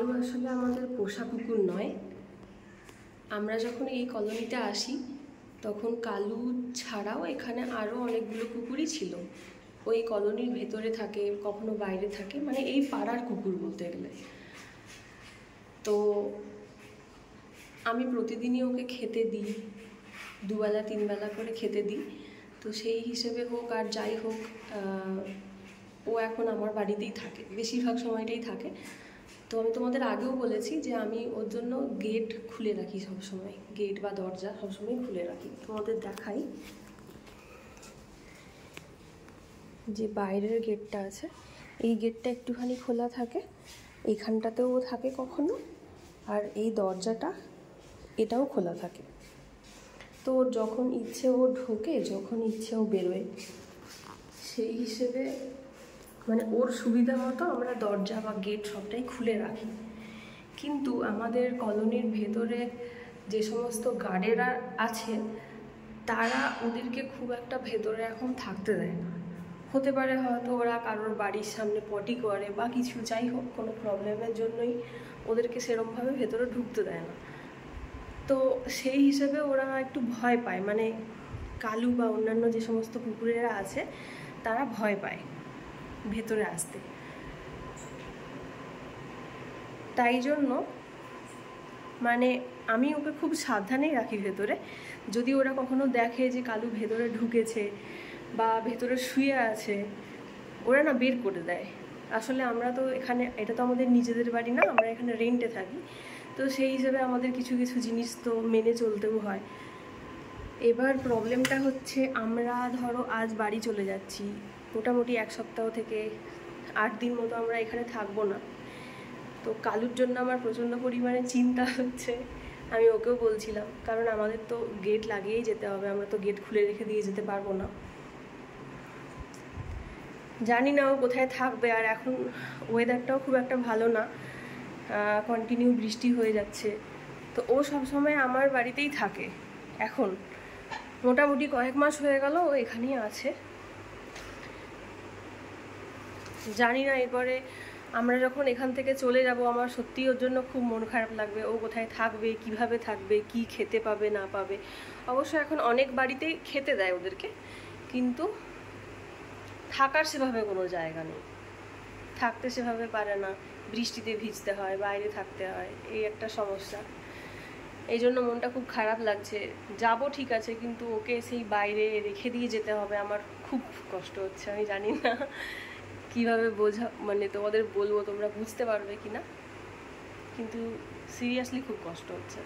কালু আসলে আমাদের পোষা কুকুর নয়। আমরা যখন এই কলোনিতে আসি তখন কালু ছাড়াও এখানে আরও অনেকগুলো কুকুরই ছিল। ওই কলোনির ভেতরে থাকে, কখনো বাইরে থাকে, মানে এই পাড়ার কুকুর বলতে গেলে। তো আমি প্রতিদিনই ওকে খেতে দিই, দুবেলা তিনবেলা করে খেতে দিই। তো সেই হিসেবে হোক আর যাই হোক, ও এখন আমার বাড়িতেই থাকে, বেশিরভাগ সময়টাই থাকে। তো আমি তোমাদের আগেও বলেছি যে আমি ওর জন্য গেট খুলে রাখি সবসময়, গেট বা দরজা সবসময় খুলে রাখি। তোমাদের দেখাই যে বাইরের গেটটা আছে, এই গেটটা একটুখানি খোলা থাকে, এইখানটাতেও থাকে কখনো, আর এই দরজাটা এটাও খোলা থাকে। তো ওর যখন ইচ্ছে ও ঢোকে, যখন ইচ্ছে ও বেরোয়। সেই হিসেবে মানে ওর সুবিধা মতো আমরা দরজা বা গেট সবটাই খুলে রাখি। কিন্তু আমাদের কলোনির ভেতরে যে সমস্ত গার্ডেরা আছে তারা ওদেরকে খুব একটা ভেতরে এখন থাকতে দেয় না। হতে পারে হয়তো ওরা কারোর বাড়ির সামনে পটি করে বা কিছু, যাই হোক কোনো প্রবলেমের জন্যই ওদেরকে সেরকমভাবে ভেতরে ঢুকতে দেয় না। তো সেই হিসেবে ওরা একটু ভয় পায়, মানে কালু বা অন্যান্য যে সমস্ত কুকুরেরা আছে তারা ভয় পায় ভেতরে আসতে। তাই জন্য মানে আমি ওকে খুব সাবধানেই রাখি ভেতরে। যদি ওরা কখনো দেখে যে কালু ভেতরে ঢুকেছে বা ভেতরে শুয়ে আছে, ওরা না বের করে দেয়। আসলে আমরা তো এখানে, এটা তো আমাদের নিজেদের বাড়ি না, আমরা এখানে রেন্টে থাকি। তো সেই হিসেবে আমাদের কিছু কিছু জিনিস তো মেনে চলতেও হয়। এবার প্রবলেমটা হচ্ছে, আমরা ধরো আজ বাড়ি চলে যাচ্ছি, মোটামুটি 1 সপ্তাহ থেকে 8 দিন মতো আমরা এখানে থাকবো না। তো কালুর জন্য আমার প্রচণ্ড পরিমাণে চিন্তা হচ্ছে। আমি ওকেও বলছিলাম, কারণ আমাদের তো গেট লাগিয়েই যেতে হবে, আমরা তো গেট খুলে রেখে দিয়ে যেতে পারবো না। জানি না ও কোথায় থাকবে। আর এখন ওয়েদারটাও খুব একটা ভালো না, কন্টিনিউ বৃষ্টি হয়ে যাচ্ছে। তো ও সবসময় আমার বাড়িতেই থাকে। এখন মোটামুটি কয়েক মাস হয়ে গেল ও এখানেই আছে। জানি না এরপরে আমরা যখন এখান থেকে চলে যাব, আমার সত্যিই ওর জন্য খুব মন খারাপ লাগবে। ও কোথায় থাকবে, কিভাবে থাকবে, কি খেতে পাবে না পাবে। অবশ্য এখন অনেক বাড়িতেই খেতে দেয় ওদেরকে, কিন্তু থাকার সেভাবে কোনো জায়গা নেই, থাকতে সেভাবে পারে না, বৃষ্টিতে ভিজতে হয়, বাইরে থাকতে হয়, এই একটা সমস্যা। এই জন্য মনটা খুব খারাপ লাগছে। যাব ঠিক আছে, কিন্তু ওকে সেই বাইরে রেখে দিয়ে যেতে হবে, আমার খুব কষ্ট হচ্ছে। আমি জানি না কিভাবে মানে তোমাদের বলবো, তোমরা বুঝতে পারবে কি না, কিন্তু সিরিয়াসলি খুব কষ্ট হচ্ছে।